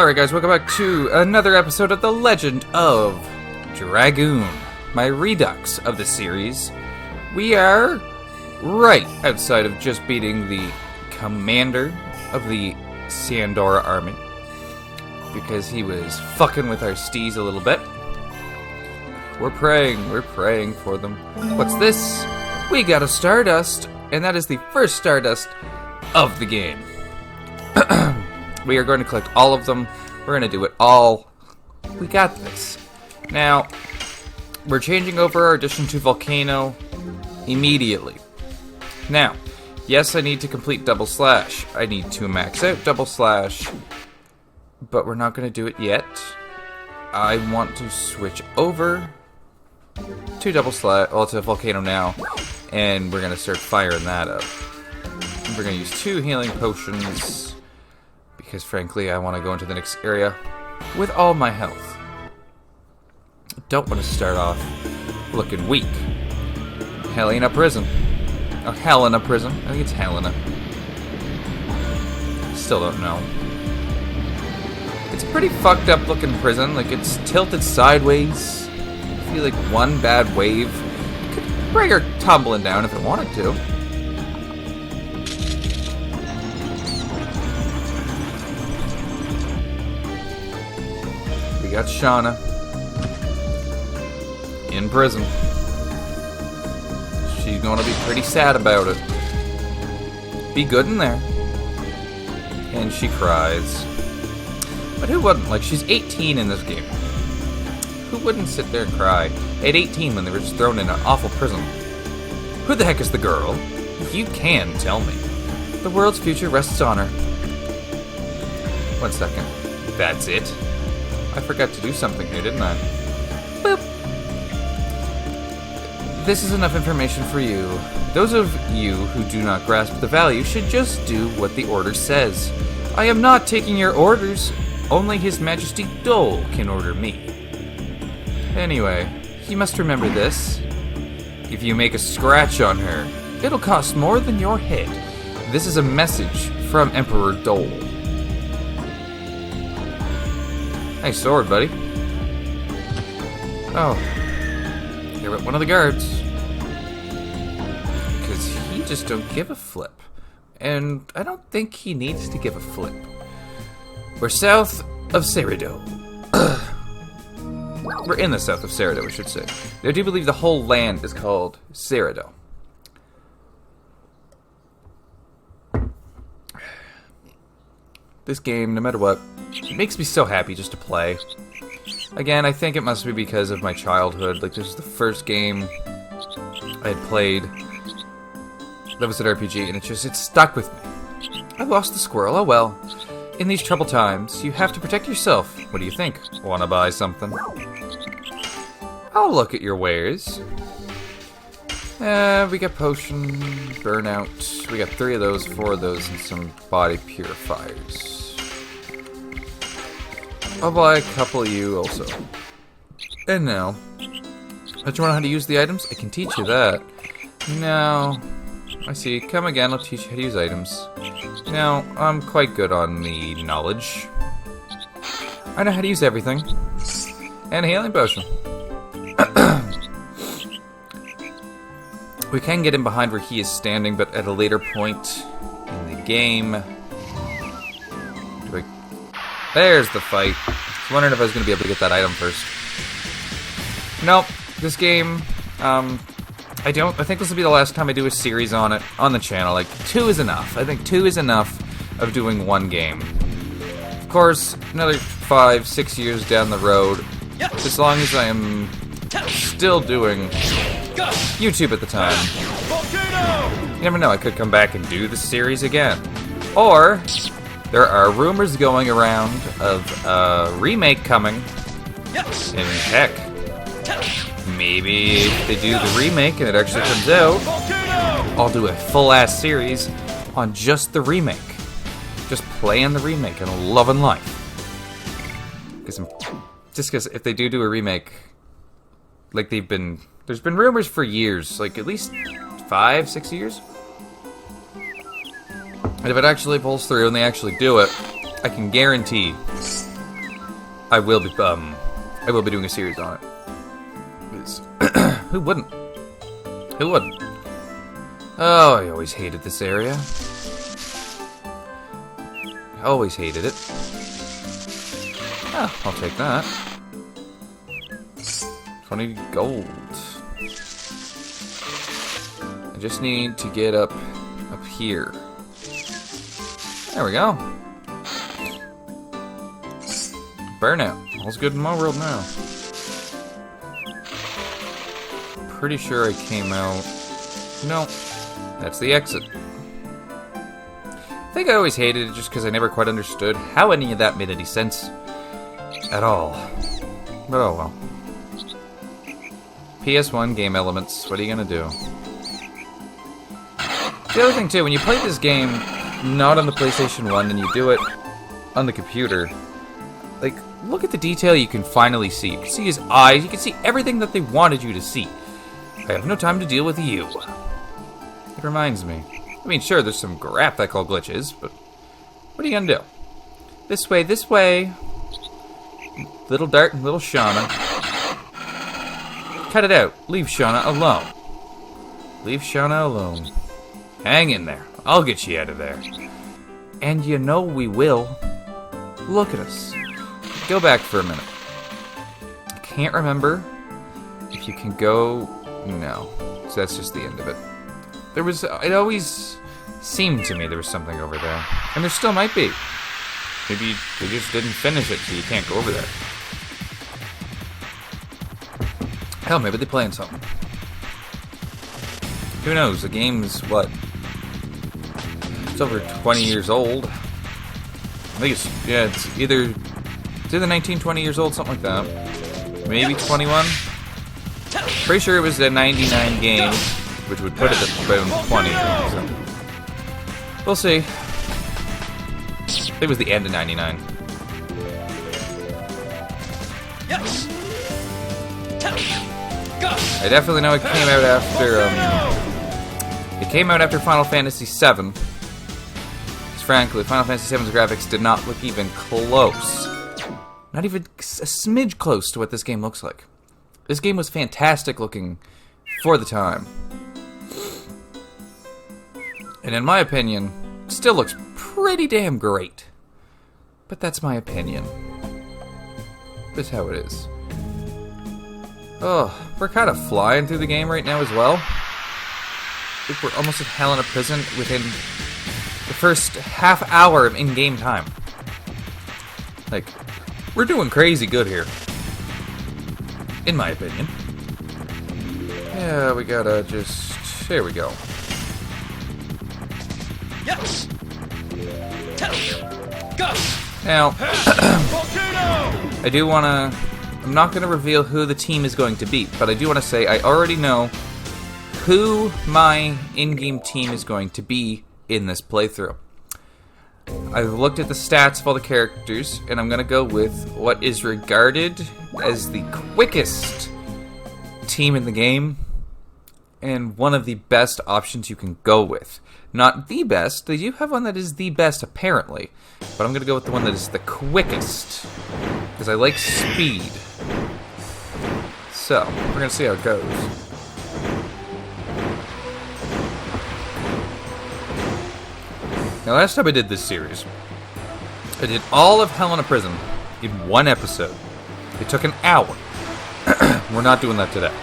Alright guys, welcome back to another episode of The Legend of Dragoon, my redux of the series. We are right outside of just beating the commander of the Sandora army, because he was fucking with our steeds a little bit. We're praying for them. What's this? We got a Stardust, and that is the first Stardust of the game. We are going to collect all of them. We're going to do it all. We got this. Now, we're changing over our addition to Volcano immediately. Now, yes, I need to complete double slash. I need to max out double slash, but we're not going to do it yet. I want to switch over to double slash, well, to Volcano now, and we're going to start firing that up. We're going to use 2 healing potions, because frankly, I want to go into the next area with all my health. I don't want to start off looking weak. Hellena prison. Oh, Hellena prison. I think it's Hellena. Still don't know. It's a pretty fucked up looking prison. Like, it's tilted sideways. I feel like one bad wave could bring her tumbling down if it wanted to. We got Shauna in prison. She's gonna be pretty sad about it. Be good in there. And she cries. But who wouldn't? Like, she's 18 in this game. Who wouldn't sit there and cry at 18 when they were just thrown in an awful prison? Who the heck is the girl? If you can, tell me. The world's future rests on her. 1 second. That's it? I forgot to do something here, didn't I? Boop. This is enough information for you. Those of you who do not grasp the value should just do what the order says. I am not taking your orders. Only His Majesty Dole can order me. Anyway, you must remember this. If you make a scratch on her, it'll cost more than your head. This is a message from Emperor Dole. Nice sword, buddy. Oh. Here went one of the guards. Because he just don't give a flip. And I don't think he needs to give a flip. We're south of Cerido. We're in the south of Cerido, we should say. I do believe the whole land is called Cerido. This game, no matter what, it makes me so happy just to play. Again, I think it must be because of my childhood. Like, this is the first game I had played that was an RPG, and it stuck with me. I lost the squirrel, oh well. In these troubled times, you have to protect yourself. What do you think? Wanna buy something? I'll look at your wares. We got potion, burnout. We got 3 of those, 4 of those, and some body purifiers. I'll buy a couple of you also. And now, don't you want to know how to use the items? I can teach you that. No. I see. Come again, I'll teach you how to use items. No, I'm quite good on the knowledge. I know how to use everything. And a healing potion. We can get in behind where he is standing, but at a later point in the game. There's the fight. I was wondering if I was going to be able to get that item first. Nope. This game, I think this will be the last time I do a series on it, on the channel. Like, 2 is enough. I think 2 is enough of doing one game. Of course, another 5, 6 years down the road, as long as I am still doing YouTube at the time. You never know, I could come back and do the series again. Or, there are rumors going around of a remake coming. And heck, maybe if they do the remake and it actually comes out, I'll do a full-ass series on just the remake. Just playing the remake and loving life. Just because if they do a remake, like there's been rumors for years, like at least 5, 6 years. And if it actually pulls through and they actually do it, I can guarantee I will be doing a series on it. Who wouldn't? Who wouldn't? Oh, I always hated this area. Always hated it. Oh, I'll take that. 20 gold. I just need to get up here. There we go. Burnout. All's good in my world now. Pretty sure I came out... No. That's the exit. I think I always hated it just because I never quite understood how any of that made any sense at all. But oh well. PS1 game elements. What are you gonna do? The other thing too, when you play this game not on the PlayStation 1 and you do it on the computer, like, look at the detail you can finally see. You can see his eyes, you can see everything that they wanted you to see. I have no time to deal with you. It reminds me. I mean, sure, there's some graphical glitches, but what are you gonna do? This way, this way. Little Dart and little Shauna. Cut it out. Leave Shauna alone. Leave Shauna alone. Hang in there. I'll get you out of there. And you know we will. Look at us. Go back for a minute. I can't remember if you can go... No. So that's just the end of it. There was... It always seemed to me there was something over there. And there still might be. Maybe they just didn't finish it, so you can't go over there. Hell, maybe they're playing something. Who knows? The game's, what? It's over 20 years old. I think it's... Yeah, it's either 19, 20 years old, something like that. Maybe 21. Pretty sure it was a 99 game, which would put it at around 20. So. We'll see. I think it was the end of 99. I definitely know it came out after, it came out after Final Fantasy VII. Because frankly, Final Fantasy VII's graphics did not look even close. Not even a smidge close to what this game looks like. This game was fantastic looking for the time. And in my opinion, it still looks pretty damn great. But that's my opinion. That's how it is. Oh, we're kind of flying through the game right now as well. I think we're almost at Hellena Prison within the first half hour of in-game time. Like, we're doing crazy good here. In my opinion. Yeah, we gotta just... There we go. Yes. Go. Now, I do wanna... I'm not going to reveal who the team is going to be, but I do want to say I already know who my in-game team is going to be in this playthrough. I've looked at the stats of all the characters, and I'm going to go with what is regarded as the quickest team in the game, and one of the best options you can go with. Not the best, they do have one that is the best apparently, but I'm going to go with the one that is the quickest, because I like speed. So, we're going to see how it goes. Now, last time I did this series, I did all of Hellena Prison in one episode. It took an hour. We're not doing that today.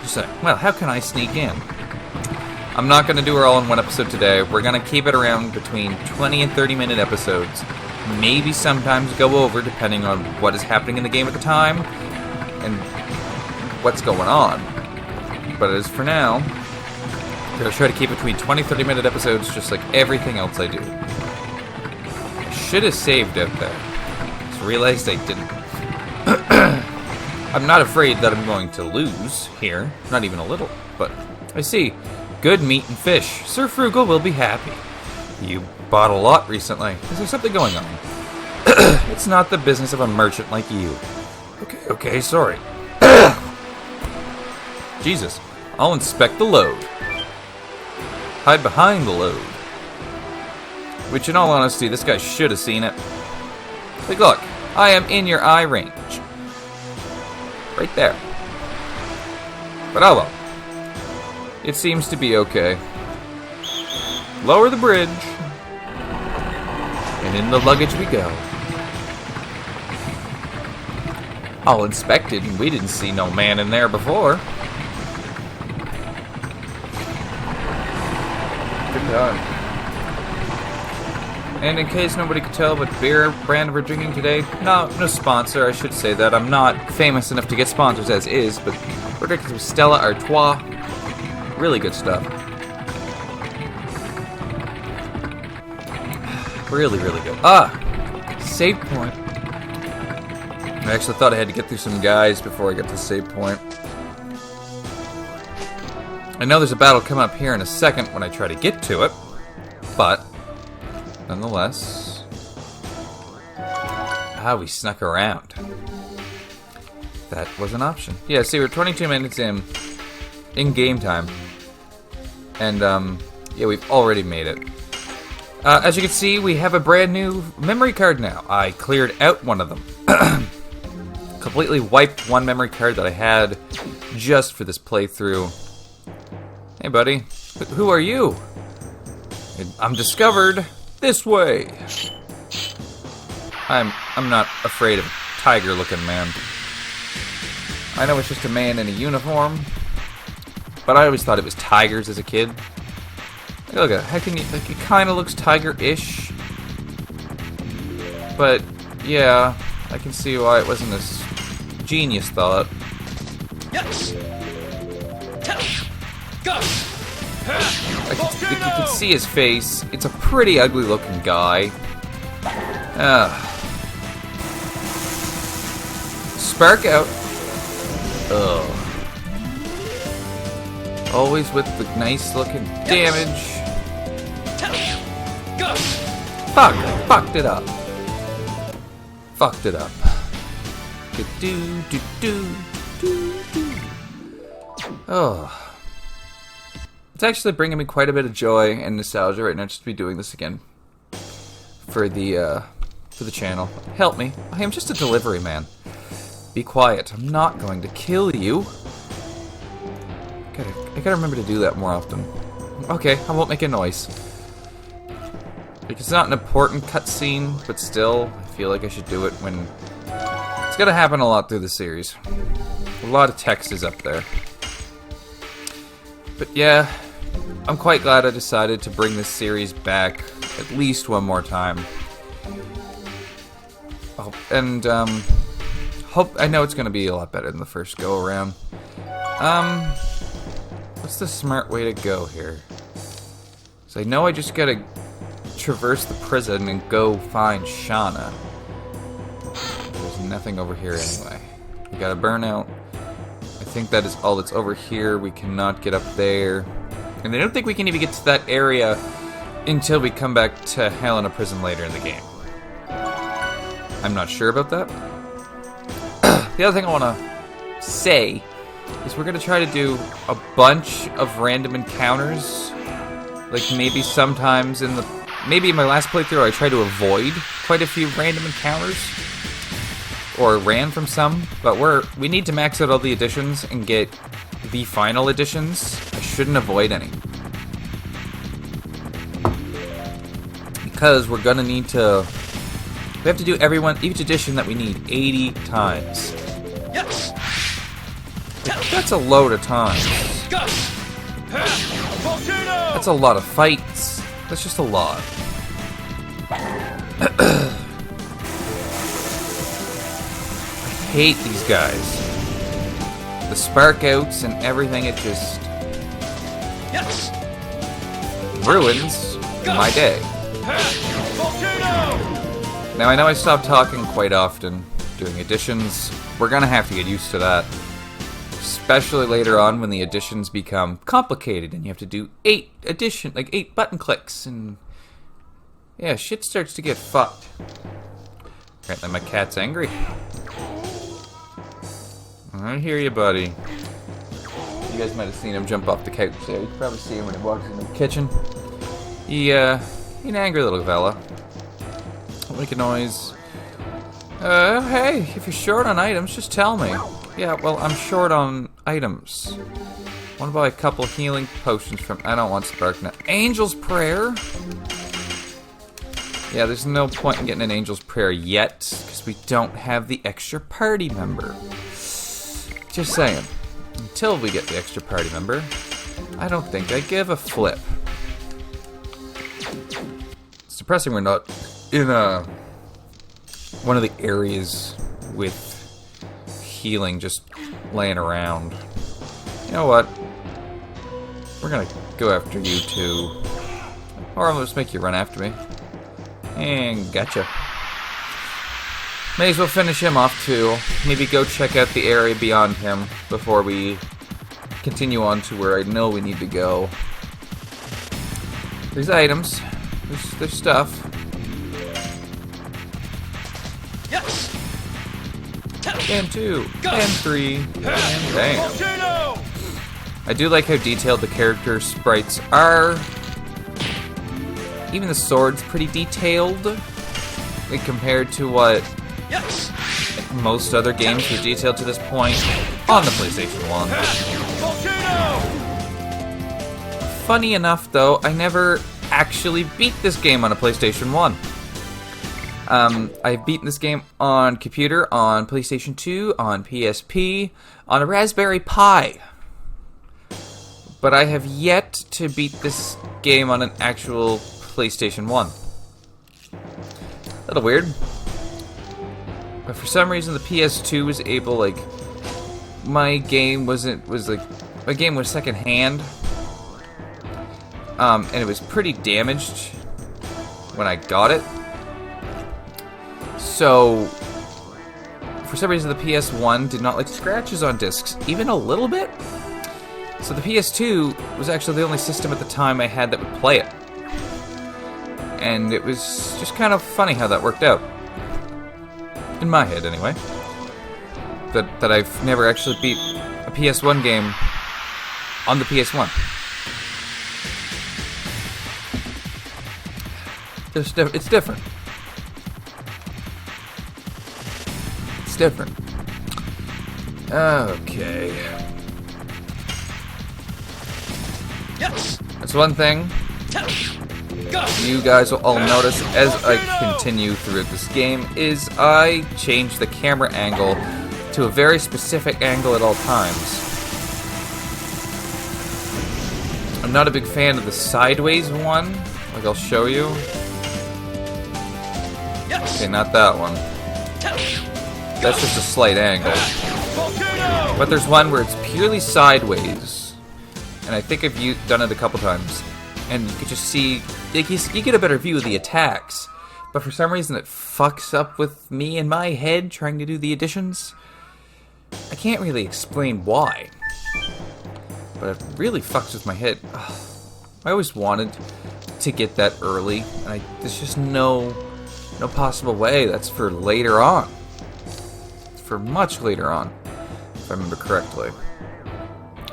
Just saying, well, how can I sneak in? I'm not going to do it all in one episode today. We're going to keep it around between 20 and 30-minute episodes. Maybe sometimes go over, depending on what is happening in the game at the time, and what's going on. But as for now, I'm going to try to keep between 20 and 30-minute episodes, just like everything else I do. I should have saved out there. Just realized I didn't. I'm not afraid that I'm going to lose here, not even a little, but I see. Good meat and fish. Sir Frugal will be happy. You bought a lot recently. Is there something going on? It's not the business of a merchant like you. Okay, sorry. Jesus, I'll inspect the load. Hide behind the load. Which, in all honesty, this guy should have seen it. Like, look, I am in your eye range. Right there. But oh well. It seems to be okay. Lower the bridge. And in the luggage we go. All inspected, and we didn't see no man in there before. Good time. And in case nobody could tell what beer brand we're drinking today, no sponsor, I should say that. I'm not famous enough to get sponsors as is, but we're drinking some Stella Artois. Really good stuff. Really, really good. Save point. I actually thought I had to get through some guys before I get to the save point. I know there's a battle coming up here in a second when I try to get to it, but nonetheless, we snuck around. That was an option. Yeah, see, we're 22 minutes in game time, and yeah, we've already made it. As you can see, we have a brand new memory card now. I cleared out one of them. Completely wiped one memory card that I had just for this playthrough. Hey, buddy. Who are you? I'm discovered this way. I'm not afraid of a tiger-looking man. I know it's just a man in a uniform, but I always thought it was tigers as a kid. Look at it. Like, it kind of looks tiger-ish, but yeah, I can see why it wasn't this genius thought. You can see his face. It's a pretty ugly looking guy. Spark out. Ugh. Always with the nice looking damage. Fuck! Fucked it up. Fucked it up. Oh. It's actually bringing me quite a bit of joy and nostalgia right now just to be doing this again. For the channel. Help me. I am just a delivery man. Be quiet. I'm not going to kill you. I gotta remember to do that more often. Okay, I won't make a noise. Like, it's not an important cutscene, but still, I feel like I should do it when... It's gonna happen a lot through the series. A lot of text is up there. But yeah, I'm quite glad I decided to bring this series back at least one more time. Oh, and, I know it's gonna be a lot better than the first go-around. What's the smart way to go here? So I know I just gotta traverse the prison and go find Shauna. There's nothing over here anyway. We got a burnout. I think that is all that's over here. We cannot get up there. And I don't think we can even get to that area until we come back to Hellena prison later in the game. I'm not sure about that. The other thing I want to say is we're going to try to do a bunch of random encounters. Like maybe sometimes maybe in my last playthrough I tried to avoid quite a few random encounters. Or ran from some. But we need to max out all the additions and get the final additions. I shouldn't avoid any. Because we're going to need to... We have to do each edition that we need 80 times. Yes. That's a load of times. That's a lot of fights. That's just a lot. I hate these guys. The spark outs and everything, it just ruins my day. Now I know I stopped talking quite often doing additions. We're gonna have to get used to that. Especially later on when the additions become complicated and you have to do 8 button clicks, and yeah, shit starts to get fucked. Apparently my cat's angry. I hear you, buddy. You guys might have seen him jump off the couch there. You can probably see him when he walks in the kitchen. He's an angry little fella. Don't make a noise. Hey, if you're short on items, just tell me. Yeah, well, I'm short on items. Want to buy a couple healing potions from... I don't want Spark now. Angel's Prayer? Yeah, there's no point in getting an Angel's Prayer yet, because we don't have the extra party member. Just saying. Until we get the extra party member, I don't think I give a flip. It's depressing we're not in one of the areas with healing just laying around. You know what? We're gonna go after you too. Or I'll just make you run after me. And gotcha. May as well finish him off too. Maybe go check out the area beyond him before we continue on to where I know we need to go. There's items. There's stuff. Yes. And 2. And 3. And bam. I do like how detailed the character sprites are. Even the sword's pretty detailed, like, compared to what most other games were detailed to this point on the PlayStation 1. Funny enough, though, I never actually beat this game on a PlayStation 1. I've beaten this game on computer, on PlayStation 2, on PSP, on a Raspberry Pi. But I have yet to beat this game on an actual PlayStation 1. A little weird. But for some reason the PS2 was able, like, my game was second hand. And it was pretty damaged when I got it. So for some reason the PS1 did not like scratches on discs, even a little bit. So the PS2 was actually the only system at the time I had that would play it. And it was just kind of funny how that worked out. In my head, anyway. That I've never actually beat a PS1 game on the PS1. It's different. It's different. Okay. Yes. That's one thing you guys will all notice as I continue through this game is I change the camera angle to a very specific angle at all times. I'm not a big fan of the sideways one, like I'll show you. Okay, not that one. That's just a slight angle. But there's one where it's purely sideways, and I think I've done it a couple times. And you can just see, like, you get a better view of the attacks. But for some reason it fucks up with me in my head trying to do the additions. I can't really explain why. But it really fucks with my head. Ugh. I always wanted to get that early. And there's just no possible way. That's for later on. It's for much later on, if I remember correctly.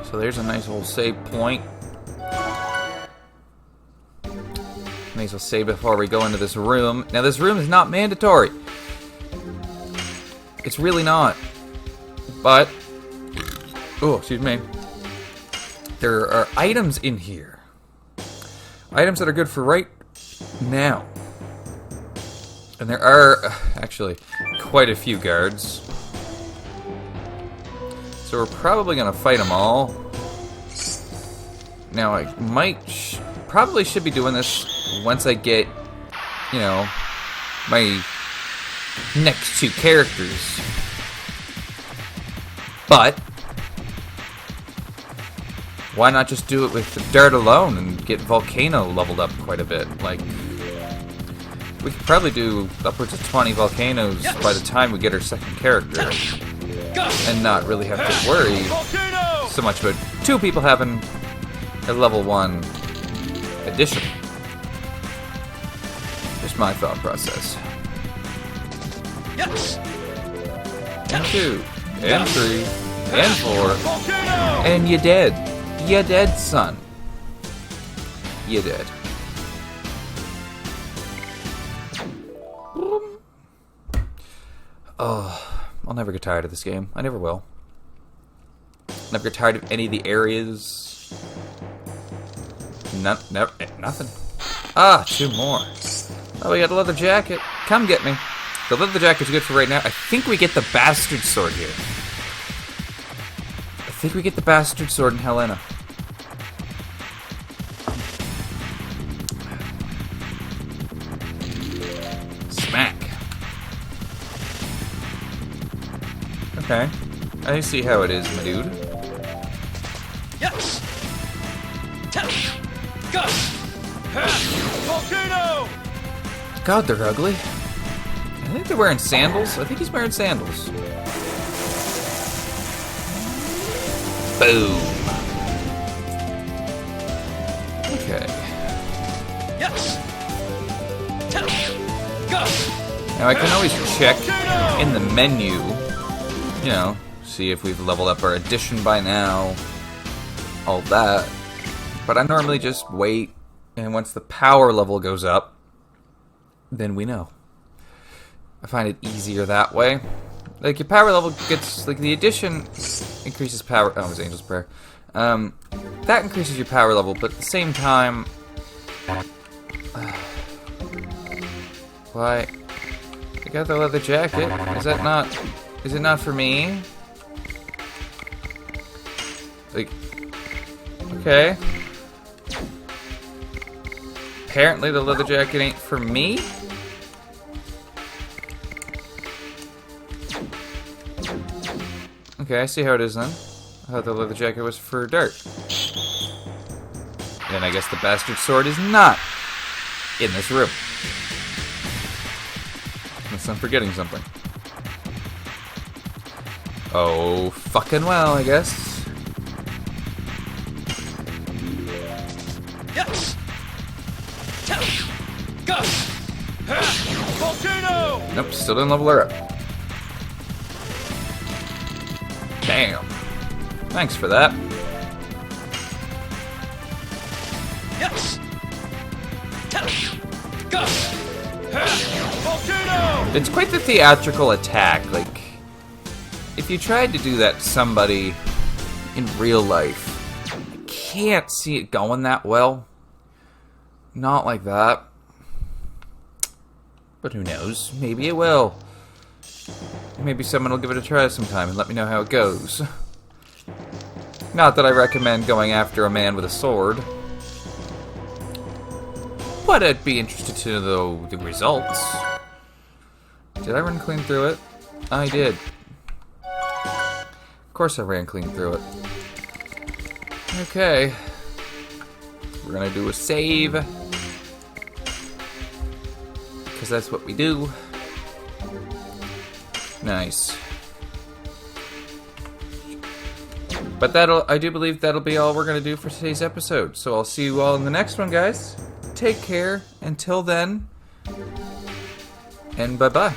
So there's a nice old save point. May as well save before we go into this room. Now, this room is not mandatory. It's really not. But, oh, excuse me. There are items in here. Items that are good for right now. And there are, actually, quite a few guards. So we're probably going to fight them all. Now, I probably should be doing this once I get, you know, my next 2 characters. But why not just do it with the Dart alone and get Volcano leveled up quite a bit? Like, we could probably do upwards of 20 Volcanoes by the time we get our second character. And not really have to worry so much about 2 people having a level 1 addition. Just my thought process. Yes. And 2, and 3, and 4, and you're dead. You're dead, son. You're dead. Oh, I'll never get tired of this game. I never will. Never get tired of any of the areas. Never, nothing. Ah, 2 more. Oh, we got a leather jacket. Come get me. The leather jacket's good for right now. I think we get the bastard sword here. I think we get the bastard sword in Hellena. Smack. Okay. I see how it is, my dude. Yes. Go. Volcano. God, they're ugly. I think they're wearing sandals. I think he's wearing sandals. Boom. Okay. Yes. Go. Now I can always check in the menu, you know, see if we've leveled up our addition by now, all that. But I normally just wait, and once the power level goes up, then we know. I find it easier that way. Like, your power level gets, like, the addition increases power. Oh, it was Angel's Prayer. That increases your power level, but at the same time, why? I got the leather jacket. Is it not for me? Like, okay. Apparently the leather jacket ain't for me? Okay, I see how it is then. I thought the leather jacket was for Dart. Then I guess the bastard sword is not in this room. Unless I'm forgetting something. Oh, fucking well, I guess. Yes. Go. Volcano. Nope, still didn't level her up. Damn. Thanks for that. Yes. Go. Volcano. It's quite the theatrical attack. Like, if you tried to do that to somebody in real life, I can't see it going that well. Not like that. But who knows? Maybe it will. Maybe someone will give it a try sometime and let me know how it goes. Not that I recommend going after a man with a sword. But I'd be interested to know the results. Did I run clean through it? I did. Of course I ran clean through it. Okay. We're gonna do a save. Because that's what we do. Nice. But I do believe that'll be all we're gonna do for today's episode. So I'll see you all in the next one, guys. Take care. Until then. And bye-bye.